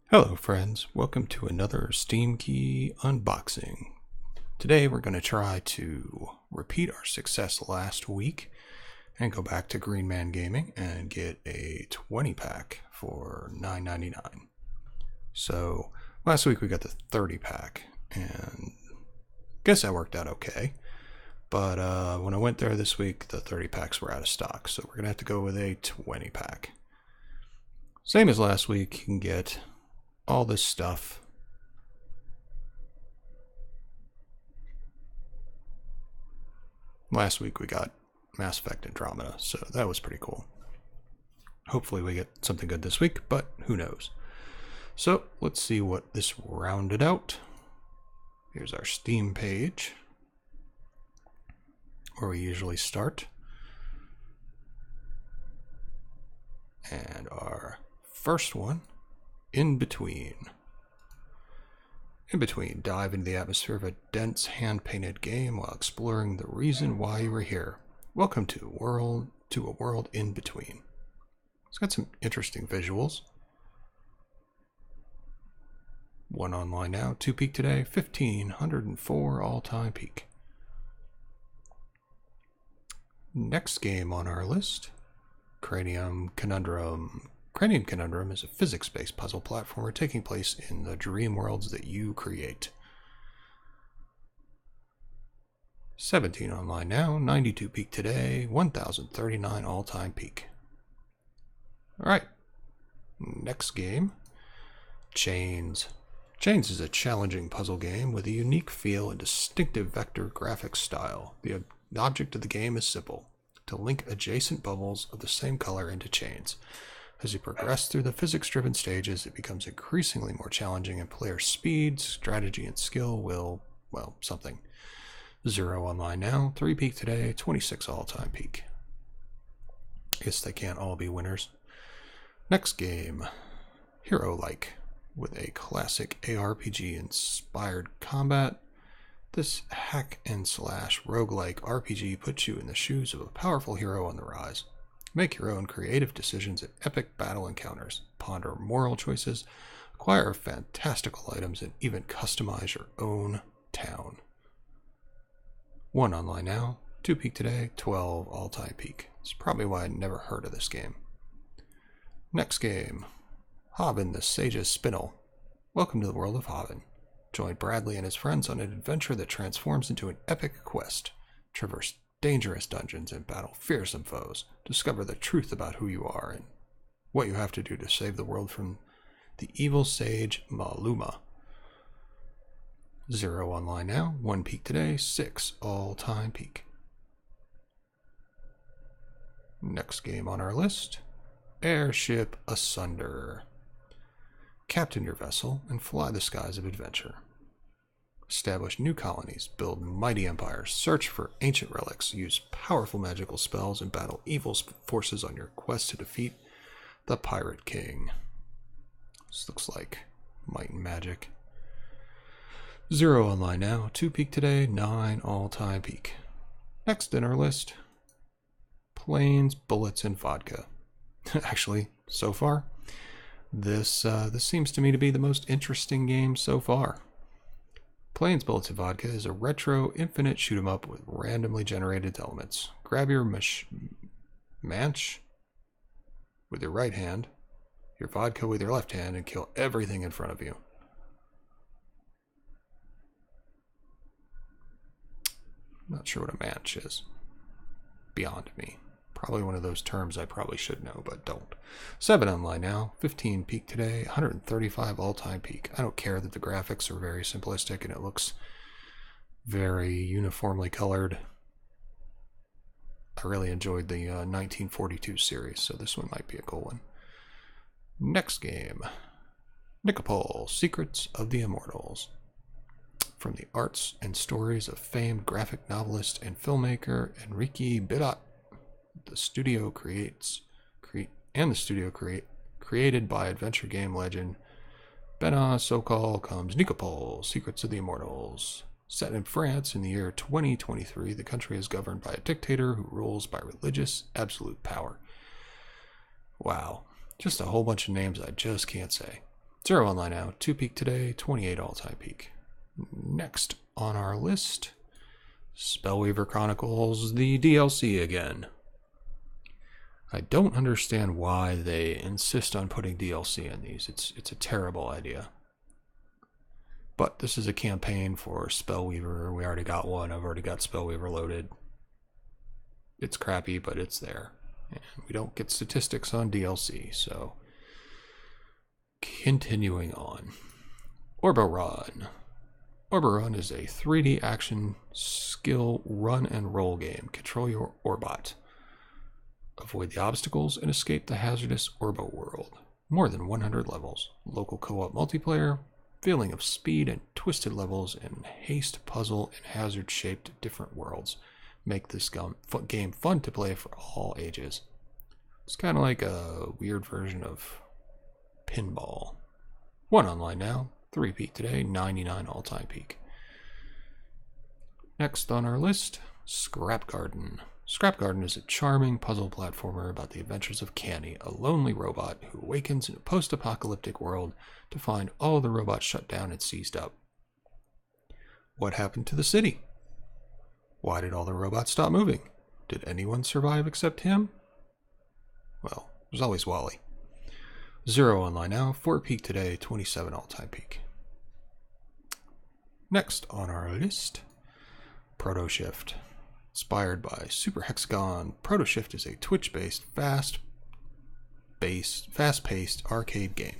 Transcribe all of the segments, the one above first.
Hello friends, welcome to another Steam Key unboxing. Today we're going to try to repeat our success last week and go back to Green Man Gaming and get a 20 pack for $9.99. So last week we got the 30 pack and guess that worked out okay. But when I went there this week, the 30 packs were out of stock, so we're going to have to go with a 20 pack. Same as last week, you can get all this stuff. Last week we got Mass Effect Andromeda, so that was pretty cool. Hopefully we get something good this week, but who knows. So let's see what this rounded out. Here's our Steam page, where we usually start. And our first one, In Between. In Between, dive into the atmosphere of a dense hand-painted game while exploring the reason why you were here. Welcome to a world in between. It's got some interesting visuals. One online now, 2 peak today, 1,504 all-time peak. Next game on our list, Cranium Conundrum. Cranium Conundrum is a physics-based puzzle platformer taking place in the dream worlds that you create. 17 online now, 92 peak today, 1,039 all-time peak. Alright, next game, Chains. Chains is a challenging puzzle game with a unique feel and distinctive vector graphics style. The object of the game is simple: to link adjacent bubbles of the same color into chains. As you progress through the physics-driven stages, it becomes increasingly more challenging, and player speed, strategy, and skill will, well, something. 0 online now, 3 peak today, 26 all-time peak. I guess they can't all be winners. Next game, Hero-like, with a classic ARPG-inspired combat. This hack-and-slash roguelike RPG puts you in the shoes of a powerful hero on the rise. Make your own creative decisions in epic battle encounters, ponder moral choices, acquire fantastical items, and even customize your own town. 1 online now, 2 peak today, 12 all-time peak. It's probably why I never heard of this game. Next game, Haven the Sage's Spinel. Welcome to the world of Haven. Join Bradley and his friends on an adventure that transforms into an epic quest. Traverse dangerous dungeons and battle fearsome foes. Discover the truth about who you are and what you have to do to save the world from the evil sage Maluma. 0 online now, 1 peak today, 6 all-time peak. Next game on our list, Airship Asunder. Captain your vessel and fly the skies of adventure. Establish new colonies, build mighty empires, search for ancient relics, use powerful magical spells, and battle evil forces on your quest to defeat the Pirate King. This looks like Might and Magic. 0 online now, 2 peak today, 9 all-time peak. Next in our list, Planes, Bullets, and Vodka. Actually, so far, this seems to me to be the most interesting game so far. Planes, Bullets, and Vodka is a retro, infinite shoot-'em-up with randomly generated elements. Grab your manch with your right hand, your vodka with your left hand, and kill everything in front of you. Not sure what a manch is. Beyond me. Probably one of those terms I probably should know, but don't. 7 online now, 15 peak today, 135 all-time peak. I don't care that the graphics are very simplistic and it looks very uniformly colored. I really enjoyed the 1942 series, so this one might be a cool one. Next game, Nicopol, Secrets of the Immortals. From the arts and stories of famed graphic novelist and filmmaker Enrique Bilat, the studio created by adventure game legend Bena Sokol comes Nicopol, Secrets of the Immortals. Set in France in the year 2023, the country is governed by a dictator who rules by religious absolute power. Wow, just a whole bunch of names I just can't say. 0 online now, 2 peak today, 28 all-time peak. Next on our list, Spellweaver Chronicles, the DLC again. I don't understand why they insist on putting DLC in these. It's a terrible idea. But this is a campaign for Spellweaver. We already got one. I've already got Spellweaver loaded. It's crappy, but it's there. And we don't get statistics on DLC, so... Continuing on. Orbarun. Orbarun is a 3D action skill run and roll game. Control your Orbot. Avoid the obstacles and escape the hazardous Orbo world. More than 100 levels. Local co-op multiplayer. Feeling of speed and twisted levels and haste, puzzle, and hazard-shaped different worlds make this game fun to play for all ages. It's kind of like a weird version of pinball. 1 online now, 3 peak today, 99 all-time peak. Next on our list, Scrap Garden. Scrap Garden is a charming puzzle platformer about the adventures of Canny, a lonely robot who awakens in a post-apocalyptic world to find all the robots shut down and seized up. What happened to the city? Why did all the robots stop moving? Did anyone survive except him? Well, there's always Wally. 0 online now, 4 peak today, 27 all-time peak. Next on our list, Proto Shift. Inspired by Super Hexagon, Proto Shift is a Twitch-based, fast-paced arcade game.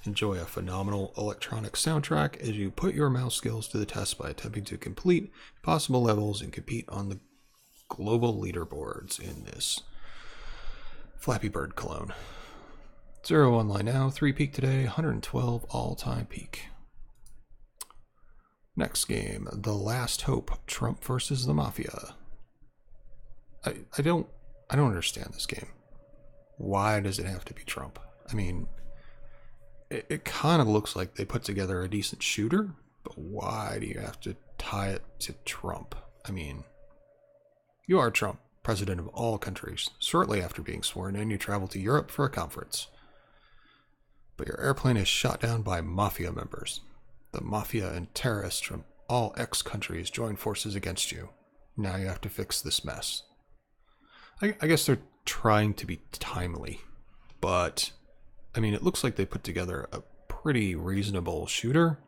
Enjoy a phenomenal electronic soundtrack as you put your mouse skills to the test by attempting to complete possible levels and compete on the global leaderboards in this Flappy Bird clone. 0 online now, 3 peak today, 112 all-time peak. Next game, The Last Hope, Trump versus the Mafia. I don't understand this game. Why does it have to be Trump? I mean, it kind of looks like they put together a decent shooter, but why do you have to tie it to Trump? I mean, you are Trump, president of all countries. Shortly after being sworn in, you travel to Europe for a conference. But your airplane is shot down by mafia members. The mafia and terrorists from all ex-countries join forces against you. Now you have to fix this mess. I guess they're trying to be timely, but I mean, it looks like they put together a pretty reasonable shooter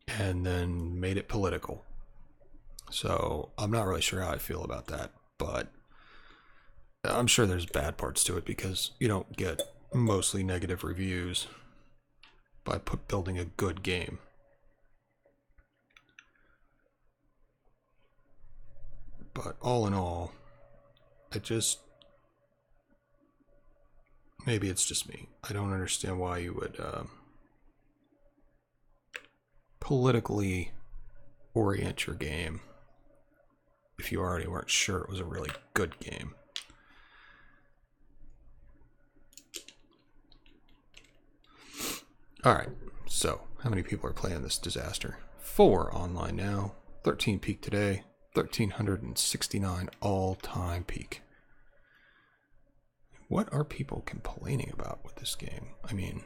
and then made it political. So I'm not really sure how I feel about that, but I'm sure there's bad parts to it because you don't get mostly negative reviews by building a good game. But all in all, maybe it's just me. I don't understand why you would politically orient your game if you already weren't sure it was a really good game. Alright, so how many people are playing this disaster? 4 online now, 13 peak today, 1,369 all-time peak. What are people complaining about with this game? I mean,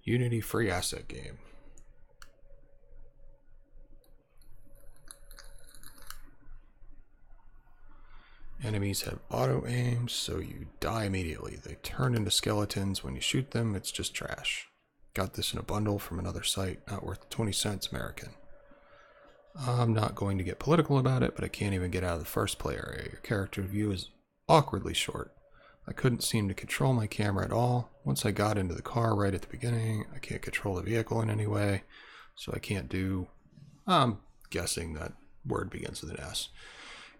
Unity free asset game. Enemies have auto aims, so you die immediately. They turn into skeletons when you shoot them. It's just trash. Got this in a bundle from another site, not worth 20 cents American. I'm not going to get political about it, but I can't even get out of the first play area. Your character view is awkwardly short. I couldn't seem to control my camera at all. Once I got into the car right at the beginning, I can't control the vehicle in any way, so I can't do... I'm guessing that word begins with an S.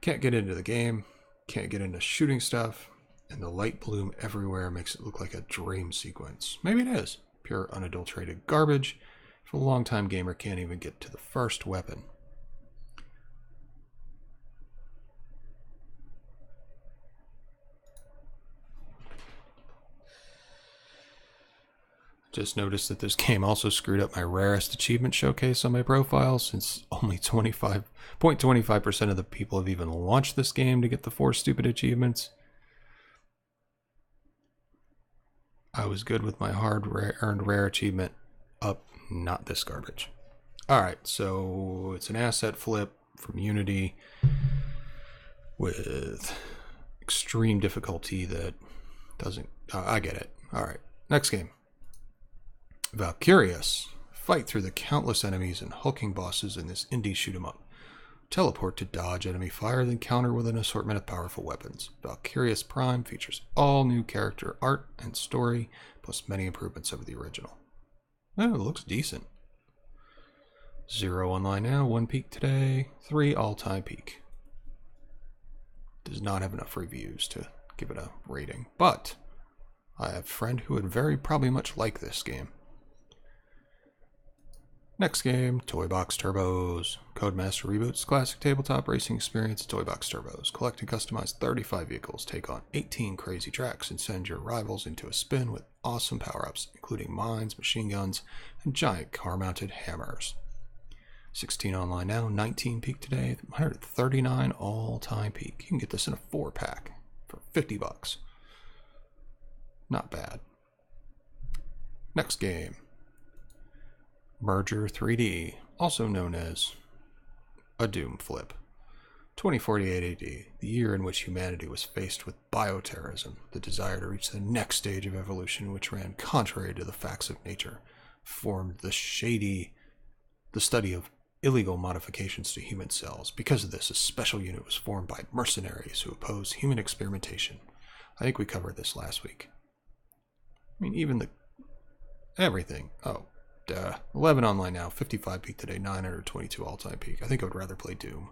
Can't get into the game, can't get into shooting stuff, and the light bloom everywhere makes it look like a dream sequence. Maybe it is. Pure unadulterated garbage if a longtime gamer can't even get to the first weapon. Just noticed that this game also screwed up my rarest achievement showcase on my profile, since only 0.25% of the people have even launched this game to get the 4 stupid achievements. I was good with my earned rare achievement up, not this garbage. Alright, so it's an asset flip from Unity with extreme difficulty that doesn't... I get it. Alright, next game. Valkyrius. Fight through the countless enemies and hulking bosses in this indie shoot-'em-up. Teleport to dodge enemy fire, then counter with an assortment of powerful weapons. Valkyrius Prime features all new character art and story, plus many improvements over the original. Oh, it looks decent. 0 online now, 1 peak today, 3 all-time peak. Does not have enough reviews to give it a rating, but I have a friend who would very probably much like this game. Next game, Toy Box Turbos. Codemaster reboots classic tabletop racing experience, Toy Box Turbos. Collect and customize 35 vehicles, take on 18 crazy tracks, and send your rivals into a spin with awesome power-ups, including mines, machine guns, and giant car-mounted hammers. 16 online now, 19 peak today, 139 all-time peak. You can get this in a 4-pack for $50. Not bad. Next game. Merger 3D, also known as a Doom flip. 2048 AD, the year in which humanity was faced with bioterrorism, the desire to reach the next stage of evolution which ran contrary to the facts of nature, formed the study of illegal modifications to human cells. Because of this, a special unit was formed by mercenaries who oppose human experimentation. I think we covered this last week. I mean, even everything. Oh. 11 online now, 55 peak today, 922 all-time peak. I think I would rather play Doom.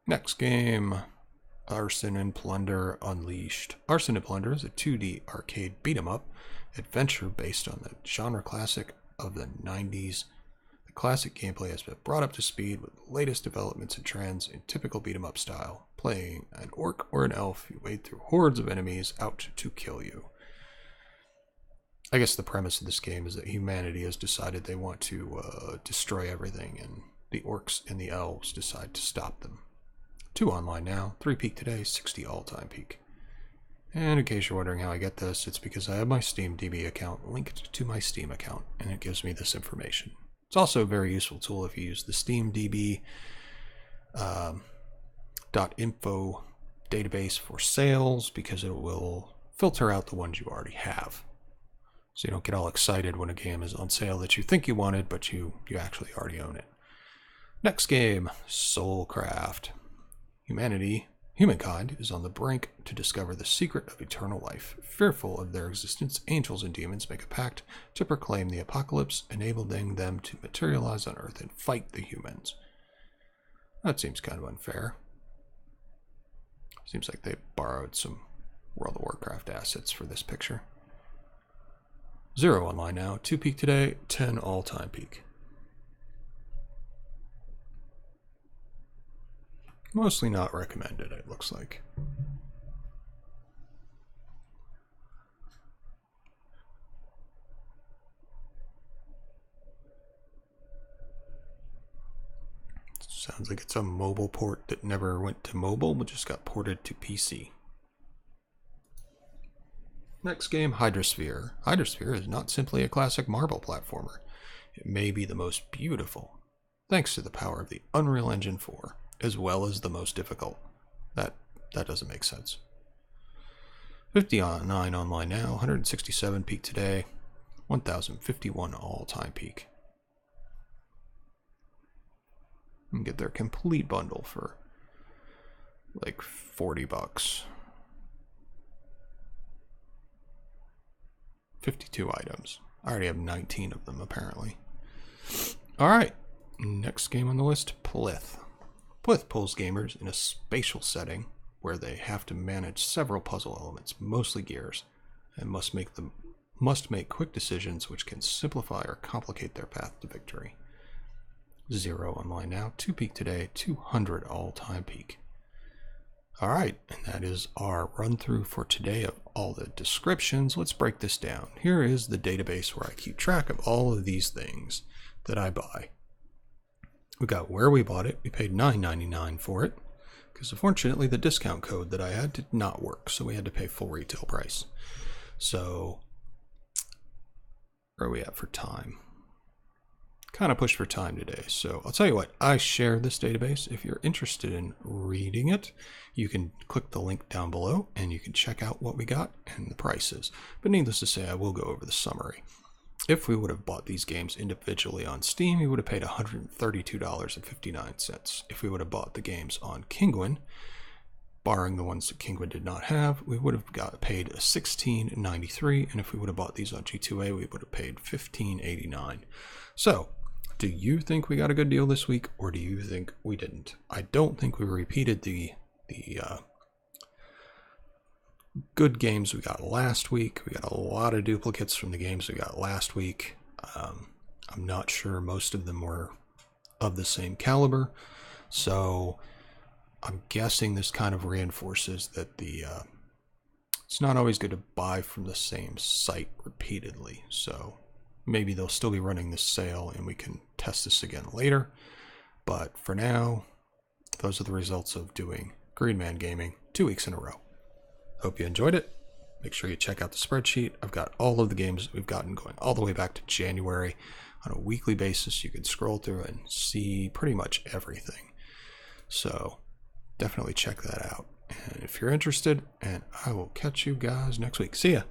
Next game, Arson and Plunder Unleashed. Arson and Plunder is a 2D arcade beat-em-up adventure based on the genre classic of the 90s. The classic gameplay has been brought up to speed with the latest developments and trends in typical beat-em-up style. Playing an orc or an elf, you wade through hordes of enemies out to kill you. I guess the premise of this game is that humanity has decided they want to destroy everything, and the orcs and the elves decide to stop them. 2 online now, 3 peak today, 60 all-time peak. And in case you're wondering how I get this, it's because I have my SteamDB account linked to my Steam account, and it gives me this information. It's also a very useful tool if you use the SteamDB .info database for sales, because it will filter out the ones you already have. So you don't get all excited when a game is on sale that you think you wanted, but you actually already own it. Next game, Soulcraft. Humankind is on the brink to discover the secret of eternal life. Fearful of their existence, angels and demons make a pact to proclaim the apocalypse, enabling them to materialize on Earth and fight the humans. That seems kind of unfair. Seems like they borrowed some World of Warcraft assets for this picture. 0 online now, 2 peak today, 10 all-time peak. Mostly not recommended, it looks like. Sounds like it's a mobile port that never went to mobile, but just got ported to PC. Next game, Hydrosphere. Hydrosphere is not simply a classic marble platformer. It may be the most beautiful, thanks to the power of the Unreal Engine 4, as well as the most difficult. That doesn't make sense. 59 online now, 167 peak today, 1051 all-time peak. You can get their complete bundle for like $40. 52 items. I already have 19 of them, apparently. Alright, next game on the list, Plith. Plith pulls gamers in a spatial setting where they have to manage several puzzle elements, mostly gears, and must make quick decisions which can simplify or complicate their path to victory. 0 online now, 2 peak today, 200 all-time peak. Alright, and that is our run through for today of all the descriptions. Let's break this down. Here is the database where I keep track of all of these things that I buy. We got where we bought it. We paid $9.99 for it. because unfortunately the discount code that I had did not work, so we had to pay full retail price. So where are we at for time? Kind of pushed for time today, so I'll tell you what, I share this database. If you're interested in reading it, you can click the link down below and you can check out what we got and the prices. But needless to say, I will go over the summary. If we would have bought these games individually on Steam, we would have paid $132.59. If we would have bought the games on Kinguin, barring the ones that Kinguin did not have, we would have paid $16.93, and if we would have bought these on G2A, we would have paid $15.89. So, do you think we got a good deal this week, or do you think we didn't? I don't think we repeated the good games we got last week. We got a lot of duplicates from the games we got last week. I'm not sure most of them were of the same caliber, so I'm guessing this kind of reinforces that it's not always good to buy from the same site repeatedly. So maybe they'll still be running this sale and we can test this again later. But for now, those are the results of doing Green Man Gaming 2 weeks in a row. Hope you enjoyed it. Make sure you check out the spreadsheet. I've got all of the games that we've gotten going all the way back to January. On a weekly basis, you can scroll through and see pretty much everything. So definitely check that out. And if you're interested, and I will catch you guys next week. See ya.